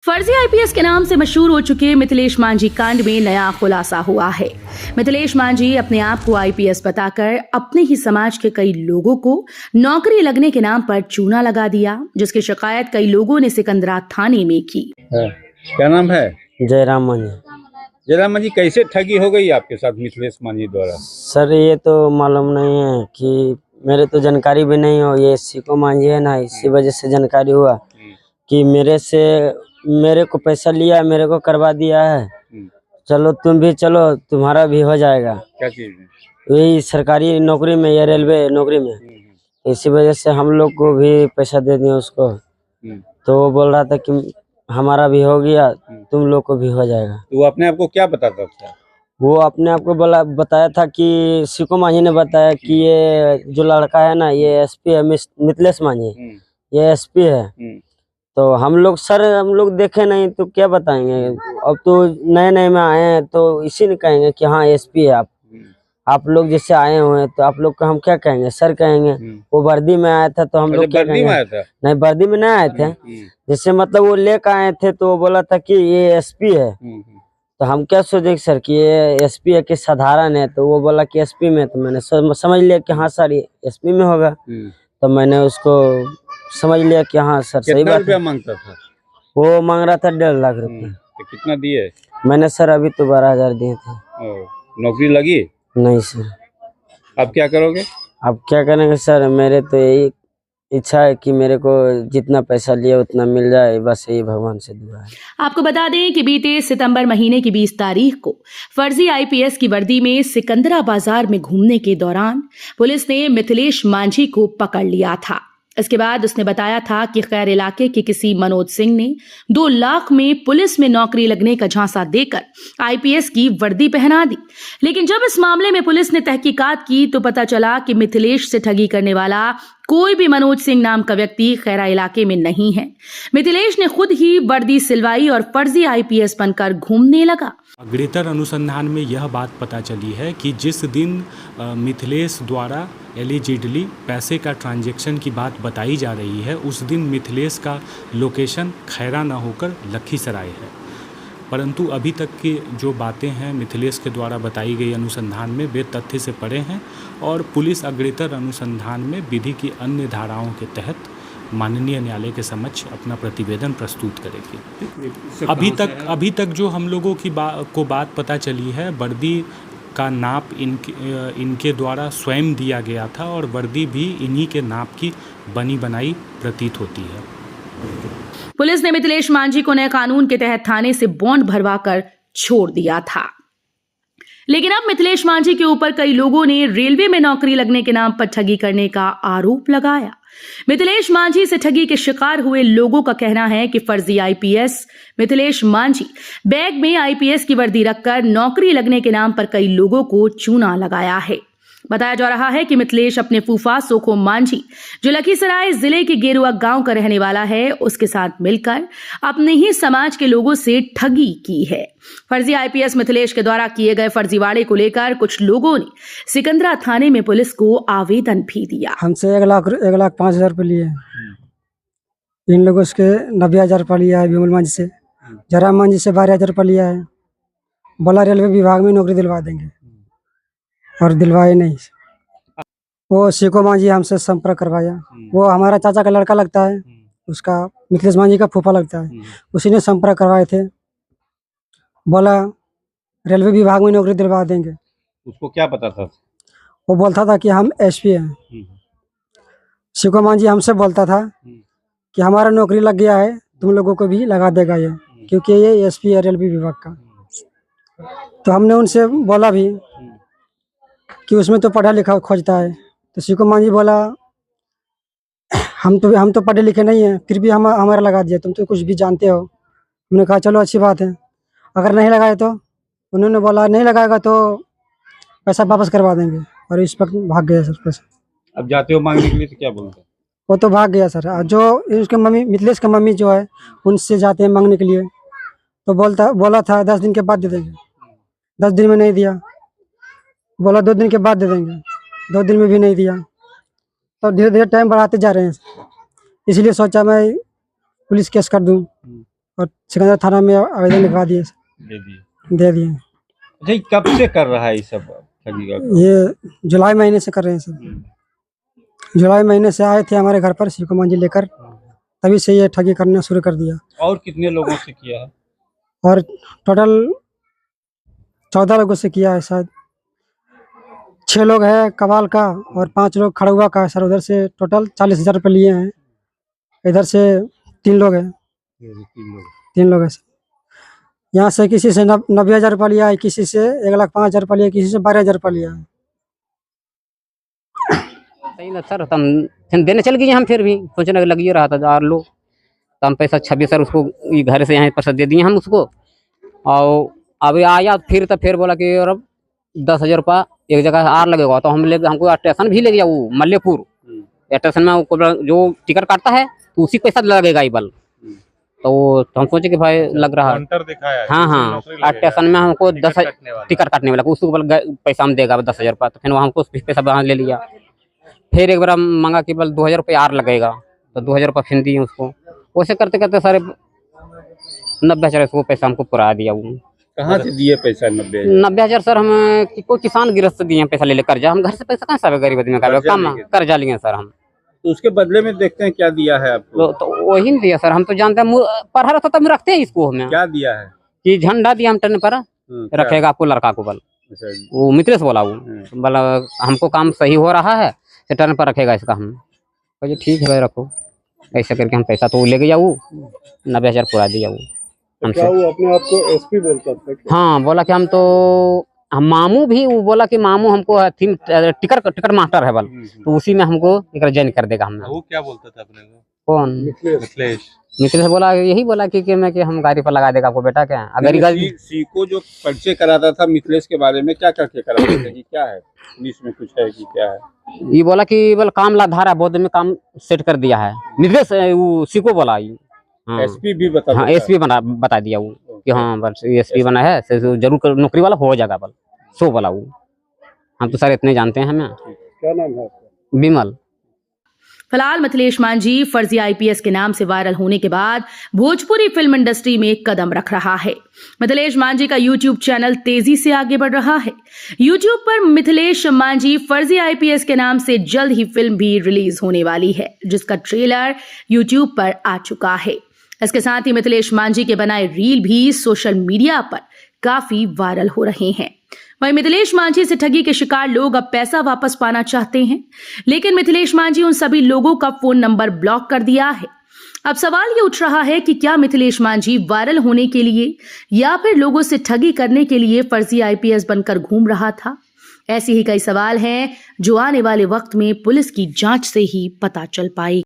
फर्जी आईपीएस के नाम से मशहूर हो चुके मिथिलेश मांझी कांड में नया खुलासा हुआ है। मिथिलेश मांझी अपने आप को आईपीएस बताकर अपने ही समाज के कई लोगों को नौकरी लगने के नाम पर चूना लगा दिया, जिसकी शिकायत कई लोगों ने सिकंदरा थाने में की। क्या नाम है? जयराम मांझी। जयराम मांझी, कैसे ठगी हो गई आपके साथ मिथिलेश मांझी द्वारा? सर ये तो मालूम नहीं है कि मेरे तो जानकारी भी नहीं हो, ये सिको मांझी है ना, इसी वजह से जानकारी हुआ कि मेरे को पैसा लिया, मेरे को करवा दिया है, चलो तुम भी चलो, तुम्हारा भी हो जाएगा। क्या चीज है? वही सरकारी नौकरी में या रेलवे नौकरी में। इसी वजह से हम लोग को भी पैसा दे दिया उसको। तो वो बोल रहा था कि हमारा भी हो गया, तुम लोग को भी हो जाएगा। तो वो अपने आप को क्या बताता था? वो अपने आप को बताया था कि सिको मांझी ने बताया कि ये जो लड़का है ना, ये एसपी है, मिथिलेश मांझी, ये एसपी है। तो हम लोग देखे नहीं तो क्या बताएंगे, अब तो नए नए में आए हैं तो इसी ने कहेंगे कि हाँ एसपी है आप लोग जैसे आए हुए हैं, तो आप लोग को हम क्या कहेंगे, सर कहेंगे। वो वर्दी में आया था तो हम लोग क्या कहेंगे? नहीं, वर्दी में नहीं आए थे, जैसे मतलब वो लेकर आए थे तो वो बोला था कि ये एसपी है। तो हम क्या सोचे सर कि ये एसपी है कि साधारण है, तो वो बोला कि एसपी में। तो मैंने समझ लिया कि हाँ सर ये एसपी में होगा। तो मैंने उसको समझ लिया कि हाँ सर सही बात है। मांगता था वो मांग रहा था 1.5 लाख रुपए। तो कितना दिए? मैंने सर अभी तो 12,000 दिए थे। नौकरी लगी? नहीं सर। अब क्या करोगे? अब क्या करेंगे सर, मेरे तो यही इच्छा है कि मेरे को जितना पैसा लिया उतना मिल जाए, बस यही भगवान से दुआ है। आपको बता दें कि बीते सितंबर महीने की 20 तारीख को फर्जी आईपीएस की वर्दी में सिकंदरा बाजार में घूमने के दौरान पुलिस ने मिथिलेश मांझी को पकड़ लिया था। इसके बाद उसने बताया था कि खैर इलाके के किसी मनोज सिंह ने 2 लाख में पुलिस में नौकरी लगने का झांसा देकर आईपीएस की वर्दी पहना दी। लेकिन जब इस मामले में पुलिस ने तहकीकात की तो पता चला कि मिथिलेश से ठगी करने वाला कोई भी मनोज सिंह नाम का व्यक्ति खैरा इलाके में नहीं है। मिथिलेश ने खुद ही वर्दी सिलवाई और फर्जी आईपीएस बनकर घूमने लगा। अग्रेतर अनुसंधान में यह बात पता चली है कि जिस दिन मिथिलेश द्वारा एलिजिडली पैसे का ट्रांजैक्शन की बात बताई जा रही है, उस दिन मिथिलेश का लोकेशन खैरा न होकर लखीसराय है। परंतु अभी तक की जो बातें हैं मिथिलेश के द्वारा बताई गई अनुसंधान में, वे तथ्य से परे हैं और पुलिस अग्रेतर अनुसंधान में विधि की अन्य धाराओं के तहत माननीय न्यायालय के समक्ष अपना प्रतिवेदन प्रस्तुत करेगी। अभी तक जो हम लोगों की बात पता चली है, वर्दी का नाप इनके द्वारा स्वयं दिया गया था और वर्दी भी इन्हीं के नाप की बनी बनाई प्रतीत होती है। पुलिस ने मिथिलेश मांझी को नए कानून के तहत थाने से बॉन्ड भरवाकर छोड़ दिया था। लेकिन अब मिथिलेश मांझी के ऊपर कई लोगों ने रेलवे में नौकरी लगने के नाम पर ठगी करने का आरोप लगाया। मिथिलेश मांझी से ठगी के शिकार हुए लोगों का कहना है कि फर्जी आईपीएस मिथिलेश मांझी बैग में आईपीएस की वर्दी रखकर नौकरी लगने के नाम पर कई लोगों को चूना लगाया है। बताया जा रहा है कि मिथिलेश अपने फूफा सोखो मांझी, जो लखीसराय जिले के गेरुआ गांव का रहने वाला है, उसके साथ मिलकर अपने ही समाज के लोगों से ठगी की है। फर्जी आईपीएस मिथिलेश के द्वारा किए गए फर्जीवाड़े को लेकर कुछ लोगों ने सिकंदरा थाने में पुलिस को आवेदन भी दिया। हमसे 1,05,000 रुपये लिए, इन लोगों से 90,000 रुपये लिया है। विमल मांझी से, जयराम मांझी से 12,000 रुपये लिया है। बोला रेलवे विभाग में नौकरी दिलवा देंगे और दिलवाए नहीं। वो सिको मांझी हमसे संपर्क करवाया, वो हमारा चाचा का लड़का लगता है, उसका मिथिलेश मांझी का फूफा लगता है, उसी ने संपर्क करवाए थे। बोला रेलवे विभाग में नौकरी दिलवा देंगे। उसको क्या पता था? वो बोलता था कि हम एसपी हैं। सिको मांझी हमसे बोलता था कि हमारा नौकरी लग गया है, तुम लोगों को भी लगा देगा ये, क्योंकि ये एसपी है रेलवे विभाग का। तो हमने उनसे बोला भी कि उसमें तो पढ़ा लिखा खोजता है। तो सिको मांझी बोला हम तो पढ़े लिखे नहीं हैं, फिर भी हमारा लगा दिया, तुम तो कुछ भी जानते हो। हमने कहा चलो अच्छी बात है, अगर नहीं लगाए तो। उन्होंने बोला नहीं लगाएगा तो पैसा वापस करवा देंगे, और इस वक्त भाग गया सर पैसा। अब जाते हो मांगने के लिए तो क्या बोलते? वो तो भाग गया सर। जो उसके मम्मी, मिथिलेश का मम्मी जो है, उनसे जाते हैं मांगने के लिए, तो बोला था 10 दिन के बाद दे देंगे। 10 दिन में नहीं दिया, बोला 2 दिन के बाद दे देंगे, 2 दिन में भी नहीं दिया। तो धीरे धीरे टाइम बढ़ाते जा रहे हैं, इसलिए सोचा मैं पुलिस केस कर दूं और सिकंदर थाना में आवेदन लिखवा दिए, दे दिए। दे दिए। अच्छा, ये कब से कर रहा है ये सब ठगी का काम? ये जुलाई महीने से कर रहे हैं सब। जुलाई महीने से आए थे हमारे घर पर सीको मांझी लेकर, तभी से ये ठगी करना शुरू कर दिया। और कितने लोगों से किया है? और टोटल 14 लोगों से किया है शायद। 6 लोग है कबाल का और 5 लोग खड़ुआ का है सर। उधर से टोटल 40,000 रुपये लिए हैं। इधर से 3 लोग हैं, 3 लोग हैं सर। यहाँ से किसी से 90,000 रुपये लिया है, किसी से 1,05,000 रुपये लिया है, किसी से 12,000 रुपये लिया है। सही ना सर, हम देने चल गए। हम फिर भी सोचने लगी रहा था 4 लोग, तो हम पैसा 26 सर उसको ये घर से यहाँ पैसा दे दिए हम उसको। और अभी आया फिर बोला कि और अब 10,000 रुपया एक जगह आर लगेगा। तो हमको स्टेशन भी ले गया, वो मल्लेपुर स्टेशन में जो टिकट काटता है तो उसी पैसा लगेगा ये बल। तो हम सोचे कि भाई लग रहा है, हाँ स्टेशन में हमको 10 टिकट काटने वाला उसको पैसा हम देगा 10,000 रुपया। तो फिर हमको पैसा वहाँ ले लिया। फिर एक बार हम मांगा कि बल 2,000 रुपये आर लगेगा, तो 2,000 रुपये फिर दिए उसको। वैसे करते करते सारे 90,000 उसको पैसा हमको पुरा दिया। वो कहाँ से दिए पैसा? 90,000 सर हम कोई किसान गिरस्त दिए पैसा ले कर्जा। हम घर से पैसा कहाँ से गरीब आदमी का काम कर्जा लिए सर हम। तो उसके बदले में देखते हैं क्या दिया है आपको? तो वही नहीं दिया सर, हम तो जानते हैं पढ़ा रहता तब रखते हैं इसको हमें क्या दिया है? कि झंडा दिया हम टन पर रखेगा आपको लड़का को बल। वो मित्रेश बोला, वो बोला हमको काम सही हो रहा है टर्न पर रखेगा इसका। हम कहे ठीक है भाई रखो। ऐसा करके हम पैसा तो ले गया, वो 90,000 पुरा दिया वो हमसे। वो अपने आप को एसपी बोलता था? हाँ बोला कि हम मामू भी, वो बोला कि मामू हमको टिकट मास्टर है बल, तो उसी में हमको एक ज्वाइन कर देगा। हमने वो क्या बोलता था अपने को? कौन? मिथिलेश बोला, यही बोला कि हम गाड़ी पर लगा देगा आपको बेटा। क्या अगर सीको जो परिचय कराता था मिथिलेश के बारे में क्या करके कराते थे कि क्या है इसमें कुछ है कि क्या है? ये बोला कि बल काम लाधारा बहुत में काम सेट कर दिया है मिथिलेश। वो सीको बोला। हाँ एसपी भी बता, हाँ एसपी बता दिया वो कि हाँ बस एसपी बना है जरूर नौकरी वाला हो जाएगा बल। सो बोला वो। हम तो सर इतने जानते हैं हमें। क्या नाम है आपका? विमल। फिलहाल मिथिलेश मांझी फर्जी आईपीएस के नाम से वायरल होने के बाद भोजपुरी फिल्म इंडस्ट्री में कदम रख रहा है। मिथिलेश मांझी का यूट्यूब चैनल तेजी से आगे बढ़ रहा है। यूट्यूब पर मिथिलेश मांझी फर्जी आईपीएस के नाम से जल्द ही फिल्म भी रिलीज होने वाली है, जिसका ट्रेलर यूट्यूब पर आ चुका है। इसके साथ ही मिथिलेश मांझी के बनाए रील भी सोशल मीडिया पर काफी वायरल हो रहे हैं। वहीं मिथिलेश मांझी से ठगी के शिकार लोग अब पैसा वापस पाना चाहते हैं, लेकिन मिथिलेश मांझी उन सभी लोगों का फोन नंबर ब्लॉक कर दिया है। अब सवाल ये उठ रहा है कि क्या मिथिलेश मांझी वायरल होने के लिए या फिर लोगों से ठगी करने के लिए फर्जी आईपीएस बनकर घूम रहा था? ऐसे ही कई सवाल हैं जो आने वाले वक्त में पुलिस की जांच से ही पता चल पाएगी।